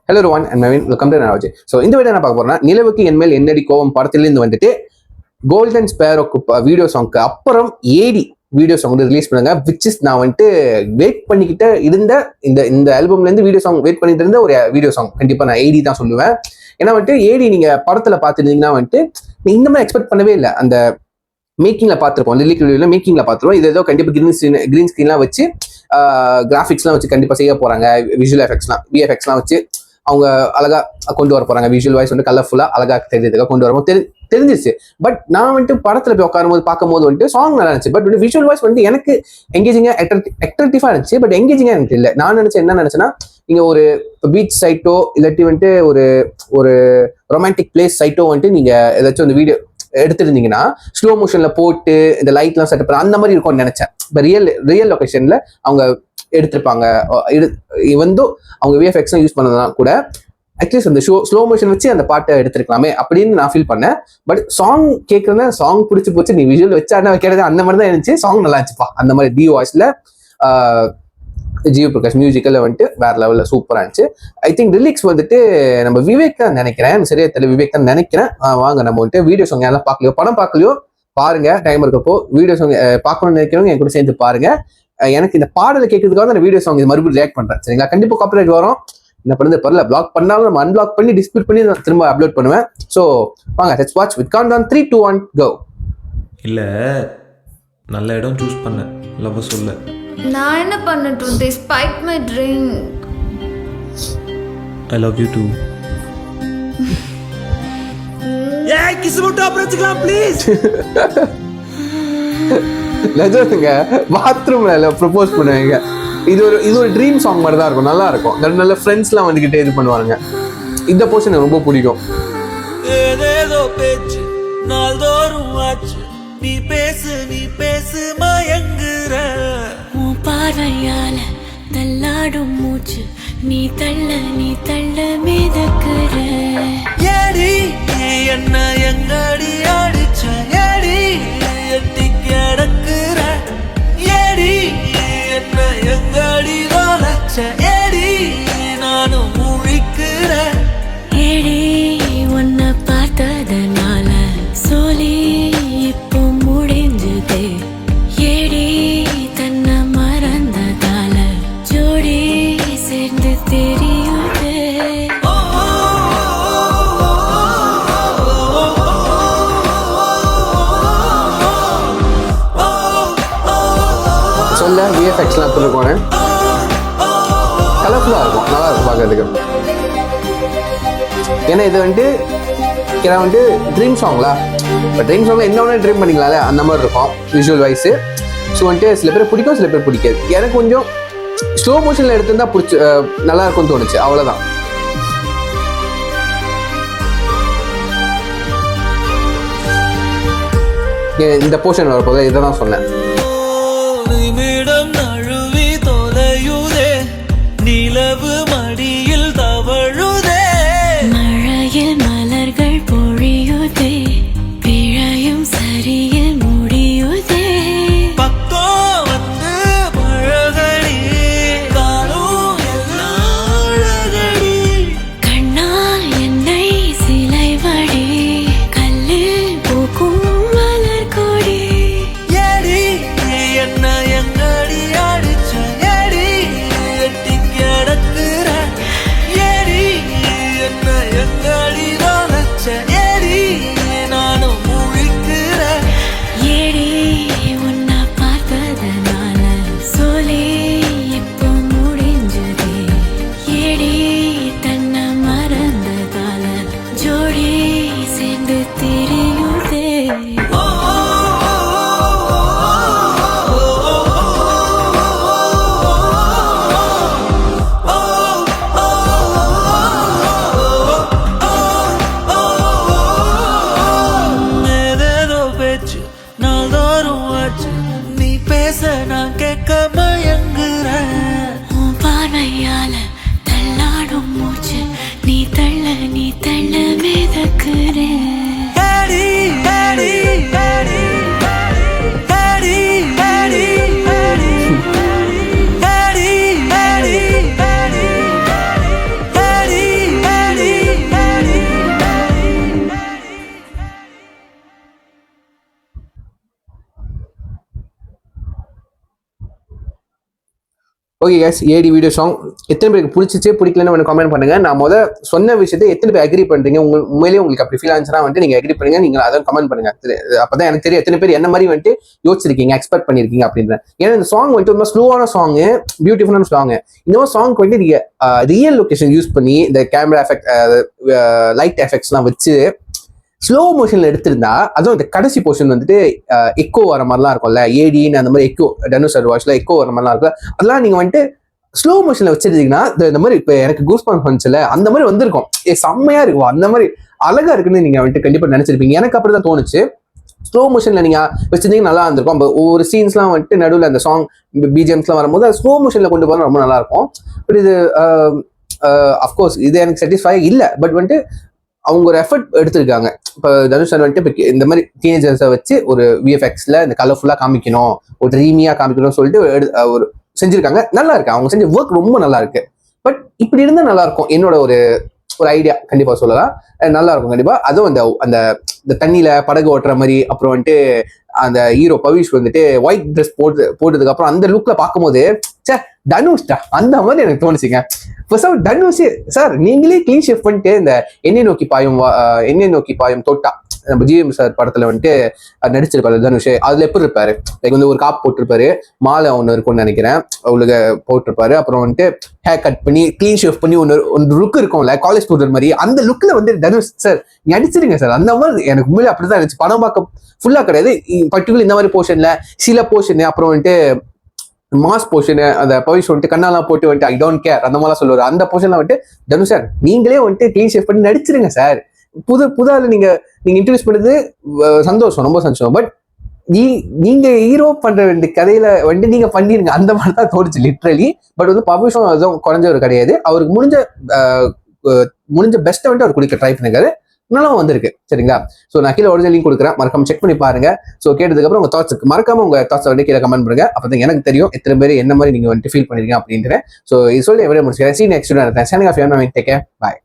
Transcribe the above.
Hello Rowan and Naveen, welcome to நாராஜி. So இந்த video என்ன பார்க்க போறேன்னா, நிலவுக்கு என்மேல் என்னடி கோவம் படத்திலிருந்து வந்துட்டு கோல்டன் ஸ்பேரோக்கு வீடியோ சாங்க்கு அப்புறம் ஏடி வீடியோ சாங் வந்து ரிலீஸ் பண்ணுங்க. விச் இஸ் நான் வந்துட்டு வெயிட் பண்ணிக்கிட்டு இருந்த இந்த ஆல்பம்ல இருந்து வீடியோ சாங் வெயிட் பண்ணிட்டு இருந்த ஒரு வீடியோ சாங். கண்டிப்பா நான் ஏடி தான் சொல்லுவேன். ஏன்னா வந்துட்டு ஏடி நீங்க படத்துல பார்த்துருந்தீங்கன்னா வந்துட்டு இந்த மாதிரி எக்ஸ்பெக்ட் பண்ணவே இல்லை. அந்த மேக்கிங்ல பார்த்துருப்போம், லிரிக் வீடியோல மேக்கிங்ல பார்த்துருவோம். இது ஏதோ கண்டிப்பா கிரீன் ஸ்கிரீன்லாம் வச்சு கிராஃபிக்ஸ்லாம் வச்சு கண்டிப்பா செய்ய போறாங்க. விஷுவல் எஃபெக்ட்ஸ்லாம் விஎஃப்எக்ஸ்லாம் வச்சு அவங்க அழகா கொண்டு வர போறாங்க. விஷுவல் வாய்ஸ் வந்து கலர்ஃபுல்லா அழகா தெரிஞ்சதுக்காக கொண்டு வரும்போது தெரிஞ்சிச்சு. பட் நான் வந்துட்டு படத்துல போய் உட்காரும்போது பார்க்கும்போது வந்துட்டு சாங் நல்லா இருந்துச்சு. பட் வந்து விஷுவல் வாய்ஸ் வந்து எனக்கு எங்கேஜிங்கா அட்ராக்டிவா இருந்துச்சு. பட் எங்கேஜிங்கா எனக்கு இல்லை. நான் என்ன நினைச்சேன்னா, நீங்க ஒரு பீச் சைட்டோ இல்லாட்டி வந்துட்டு ஒரு ரொமான்டிக் பிளேஸ் சைட்டோ வந்துட்டு நீங்க ஏதாச்சும் அந்த வீடியோ எடுத்திருந்தீங்கன்னா ஸ்லோ மோஷன்ல போட்டு இந்த லைட்லாம் செட்டப் பண்ண அந்த மாதிரி இருக்கும்னு நினைச்சேன். இப்போ ரியல் லொகேஷன்ல அவங்க எடுத்திருப்பாங்க. வந்து அவங்க விஎஃப்எக்ஸ் யூஸ் பண்ணதுனா கூட அட்லீஸ்ட் அந்த ஸ்லோ மோஷன் வச்சு அந்த பாட்டை எடுத்திருக்கலாமே அப்படின்னு நான் ஃபீல் பண்ணேன். பட் சாங் கேட்கறதுனா சாங் பிடிச்சி போச்சு, நீ விஷுவல் வச்சா வைக்கிறது அந்த மாதிரி தான் இருந்துச்சு. சாங் நல்லா இருந்துச்சுப்பா. அந்த மாதிரி டி வாய்ஸ்ல ஜியோ பிரகாஷ் மியூசிக்கல் வந்துட்டு வேற லெவலில் சூப்பராக இருந்துச்சு. ஐ திங்க் லிரிக்ஸ் வந்துட்டு நம்ம விவேக் தான் நினைக்கிறேன், சரியா தெரியல, விவேக் தான் நினைக்கிறேன். வாங்க நம்ம வந்துட்டு வீடியோ சாங் யாரெல்லாம் பார்க்கலையோ, படம் பார்க்கலையோ பாருங்க, டைம் இருக்கப்போ வீடியோ சாங் பார்க்கணும்னு நினைக்கிறவங்க என் கூட சேர்ந்து பாருங்க. எனக்கு இந்த பாடலை கேட்கறதுக்காக நான் வீடியோ சாங் இது மறுபடியும் ரியாக்ட் பண்றேன், சரிங்களா? கண்டிப்பா காப்பிரைட் வரும். என்ன பண்ணுறது பரவாயில்ல, பிளாக் பண்ணாலும் நம்ம அன்பிளாக் பண்ணி டிஸ்பியூட் பண்ணி நான் திரும்ப அப்லோட் பண்ணுவேன். ஸோ வாங்க, let's watch with countdown 3, 2, 1 go. இல்லை, நல்ல இடம் சூஸ் பண்ண லவ் சொல்ல. நான் என்ன பண்ணட்டும்? They spiked my drink. I love you too. ஏய், கிஸ் மட்டும் அப்புறம் ப்ளீஸ். லஜோங்க பாத்ரூம்ல ப்ரொபோஸ் பண்ணுவாங்க. இது ஒரு ட்ரீம் சாங் மாதிரி தான் இருக்கும், நல்லா இருக்கும். நல்ல ஃப்ரெண்ட்ஸ்லாம் வந்துகிட்டே இது பண்ணுவாங்க. இந்த போர்ஷன் எனக்கு ரொம்ப பிடிக்கும். ஏதேதோ பேச்சு நாள்தோறும் ஆச்சு, நீ பேசு மயங்குற பார்வையால தள்ளாடும் மூச்சு, நீ தள்ள மிதக்குற. ஏடி என்ன எங்கடி அடிச்ச, ஏடி எட்டி கிடக்குற, ஏடி என்ன எங்கடி வளச்ச, ஏடி நானும் முழிக்கிற. ஏடி உன்னை பார்த்ததனால சொல்லி இப்போ முடிஞ்சதே. ஏடி தன்னை மறந்ததால ஜோடி சேர்ந்து தெரியுதே. சொல்ல விஎஃப்எக்ஸ்லாம் எடுத்துருக்கோன்னு கலர்ஃபுல்லாக இருக்கும், நல்லா இருக்கும் பார்க்கறதுக்கு. ஏன்னா இது வந்துட்டு ட்ரீம் சாங்லா, இப்போ ட்ரீம் சாங்ல என்ன ஒன்று ட்ரீம் பண்ணிக்கலாம்ல, அந்த மாதிரி இருக்கும் விஷுவல் வைஸு. ஸோ வந்துட்டு சில பேர் பிடிக்கும், சில பேர் பிடிக்காது. எனக்கு கொஞ்சம் ஸ்லோ மோஷனில் எடுத்துருந்தா நல்லா இருக்கும்னு தோணுச்சு, அவ்வளோதான். இந்த போர்ஷன் வரப்போது இதை தான் சொன்னேன். நிமிடம் நழுவி தொலையுதே, நிலவு மடியில் தவழுதே, மழையில் மலர்கள் பொழியுதே, பிழையும் சரியில் முடியுதே. பக்கம் வந்து பழகடி, காணும் எல்லாம் அழகடி. கண்ணால் என்னை சிலைவடி, கல்லில் பூக்கும் மலர் கொடி. ஏடி என்ன எங்கடி அடிச்ச, ஏடி எட்டி கிடக்குற, ஏடி என்ன எங்கடி வளச்ச, ஏடி நானும் முழிக்கிற. ஏடி உன்னை பார்த்ததனால சொல்லி இப்போ முடிஞ்சதே. ஏடி தன்னை மறந்ததால ஜோடி சேர்ந்து தெரியுதே. ஏதேதோ பேச்சு நாள்தோறும் ஆச்சு, நீ பேச நான் கேட்க மயங்குறேன். உன் பார்வையால தள்ளாடும் மூச்சு, நீ தள்ள மிதக்குற. ஏடி ஏடி ஏடி ஏடி ஏடி ஏடி ஏடி ஏடி ஏடி ஏடி ஓகே கேஸ், ஏடி வீடியோ சாங் எத்தனை பேருக்கு பிடிச்சிச்சு பிடிக்கலன்னு வந்து கமெண்ட் பண்ணுங்க. நான் சொன்ன விஷயத்தை எத்தனை பேர் அக்ரி பண்றீங்க, உண்மையிலேயே உங்களுக்கு அப்படி ஃபீல் ஆச்சுன்னா வந்துட்டு நீங்க அக்ரி பண்ணுங்க, நீங்க அதை கமெண்ட் பண்ணுங்க. அப்பதான் எனக்கு தெரியும் எத்தனை பேர் என்ன மாதிரி வந்துட்டு யோசிச்சிருக்கீங்க, எக்ஸ்பெக்ட் பண்ணிருக்கீங்க அப்படின்ற. ஏன்னா இந்த சாங் வந்துட்டு ரொம்ப ஸ்லோவான சாங், பியூட்டிஃபுல்லான சாங். இந்த மாதிரி சாங்க்கு வந்து நீங்க ரியல் லொகேஷன் யூஸ் பண்ணி இந்த கேமரா எஃபெக்ட், லைட் எஃபெக்ட்ஸ்லாம் வச்சு ஸ்லோ மோஷன்ல எடுத்திருந்தா, அதுவும் இந்த கடைசி போர்ஷன் வந்துட்டு எக்கோ வர மாதிரிலாம் இருக்கும்ல, ஏடின்னு அந்த மாதிரி எக்கோ, தனுஷ் சார் வாய்ஸ்ல எக்கோ வர மாதிரிலாம் இருக்கும். அதெல்லாம் நீங்க வந்துட்டு ஸ்லோ மோஷன்ல வச்சிருந்தீங்கன்னா இந்த மாதிரி இப்ப எனக்கு கூஸ் பண்ட்ஸ்ல அந்த மாதிரி வந்திருக்கும், செம்மையா இருக்கும், அந்த மாதிரி அழகா இருக்குன்னு நீங்க வந்துட்டு கண்டிப்பா நினைச்சிருப்பீங்க. எனக்கு அப்படிதான் தோணுச்சு. ஸ்லோ மோஷன்ல நீங்க வச்சிருந்தீங்க நல்லா இருந்திருக்கும். ஒவ்வொரு சீன்ஸ்லாம் வந்துட்டு நடுவில் அந்த சாங் பிஜிஎம்ஸ்லாம் வரும்போது அது ஸ்லோ மோஷன்ல கொண்டு போனா ரொம்ப நல்லா இருக்கும். பட் இது அஃப்கோர்ஸ் இது எனக்கு சாட்டிஸ்ஃபை இல்லை. பட் வந்துட்டு அவங்க ஒரு எஃபர்ட் எடுத்திருக்காங்க. இப்போ தனுஷ் சார் வந்துட்டு இப்போ இந்த மாதிரி டீனேஜர்ஸை வச்சு ஒரு விஎஃப்எக்ஸ்ல இந்த கலர்ஃபுல்லாக காமிக்கணும், ஒரு ட்ரீமியாக காமிக்கணும்னு சொல்லிட்டு ஒரு செஞ்சிருக்காங்க. நல்லா இருக்கு, அவங்க செஞ்ச ஒர்க் ரொம்ப நல்லா இருக்கு. பட் இப்படி இருந்தால் நல்லா இருக்கும், என்னோட ஒரு ஐடியா கண்டிப்பா சொல்லலாம். நல்லா இருக்கும் கண்டிப்பா. அதுவும் அந்த தண்ணியில படகு ஓட்டுற மாதிரி, அப்புறம் வந்துட்டு அந்த ஹீரோ பவிஷ் வந்துட்டு ஒயிட் ட்ரெஸ் போட்டதுக்கு அப்புறம் அந்த லுக்ல பார்க்கும்போது தனுஷ்டா அந்த மாதிரி எனக்கு தோணுச்சுங்க. தனுஷ் சார் நீங்களே கிளீன் ஷேப் பண்ணிட்டு இந்த எண்ணெய் நோக்கி பாயும் தோட்டா நம்ம ஜிஎம் சார் படத்துல வந்துட்டு நடிச்சிருப்பாரு தனுஷ். அதுல எப்படி இருப்பாரு, லைக் வந்து ஒரு காப் போட்டிருப்பாரு, மாலை ஒன்று இருக்கும்னு நினைக்கிறேன், அவளுக்கு போட்டிருப்பாரு. அப்புறம் வந்துட்டு ஹேர் கட் பண்ணி கிளீன் ஷேப் பண்ணி ஒன்று லுக் இருக்கும்ல காலேஜ் ஸ்டூடெண்ட் மாதிரி, அந்த லுக்ல வந்து தனுஷ் சார் நடிச்சிருங்க சார். அந்த மாதிரி எனக்கு உண்மையிலே அப்படிதான் இருந்துச்சு. படம் பார்க்க ஃபுல்லா கிடையாது, பர்டிகுலர் இந்த மாதிரி போர்ஷன்ல சில போர்ஷன், அப்புறம் வந்துட்டு மாஸ் போர்ஷன், அந்த பவிஷ் வந்துட்டு கண்ணாலாம் போட்டு வந்துட்டு ஐ டோன்ட் கேர் அந்த மாதிரிலாம் சொல்லுவாரு. அந்த போர்ஷன்ல வந்துட்டு தனுஷ் சார் நீங்களே வந்துட்டு கிளீன் ஷேப் பண்ணி நடிச்சிருங்க சார். புதால நீங்க இன்ட்ரடியூஸ் பண்ணது சந்தோஷம், ரொம்ப சந்தோஷம். பட் நீங்க ஹீரோ பண்ற வேண்டிய கதையில வந்துட்டு நீங்க பண்ணிருங்க, அந்த மாதிரி தான் தோணுச்சு லிட்ரலி. பட் வந்து பவிஷம் அதுவும் குறைஞ்சவர் கிடையாது, அவருக்கு முடிஞ்ச பெஸ்ட்டை வந்துட்டு அவர் குடிக்க ட்ரை பண்ணிருக்காரு, நல்லா வந்திருக்கு. சரிங்களா? ஸோ நான் கீழே ஒரிஜினல் லிங்க் கொடுக்குறேன், மறக்காம செக் பண்ணி பாருங்க. ஸோ கேட்டதுக்கு அப்புறம் உங்க தாட்ஸ் மறக்காம உங்க தாட்ஸ் வந்து கீழே கமெண்ட் பண்ணுங்க. அப்பதான் எனக்கு தெரியும் எத்தனை பேர் என்ன மாதிரி நீங்க வந்துட்டு ஃபீல் பண்ணிருக்கீங்க அப்படின்றேன். ஸோ இது சொல்லி எவ்வளவு முடிச்சுக்கிறேன். சீ நெக்ஸ்ட் டேக் கேர், பாய்.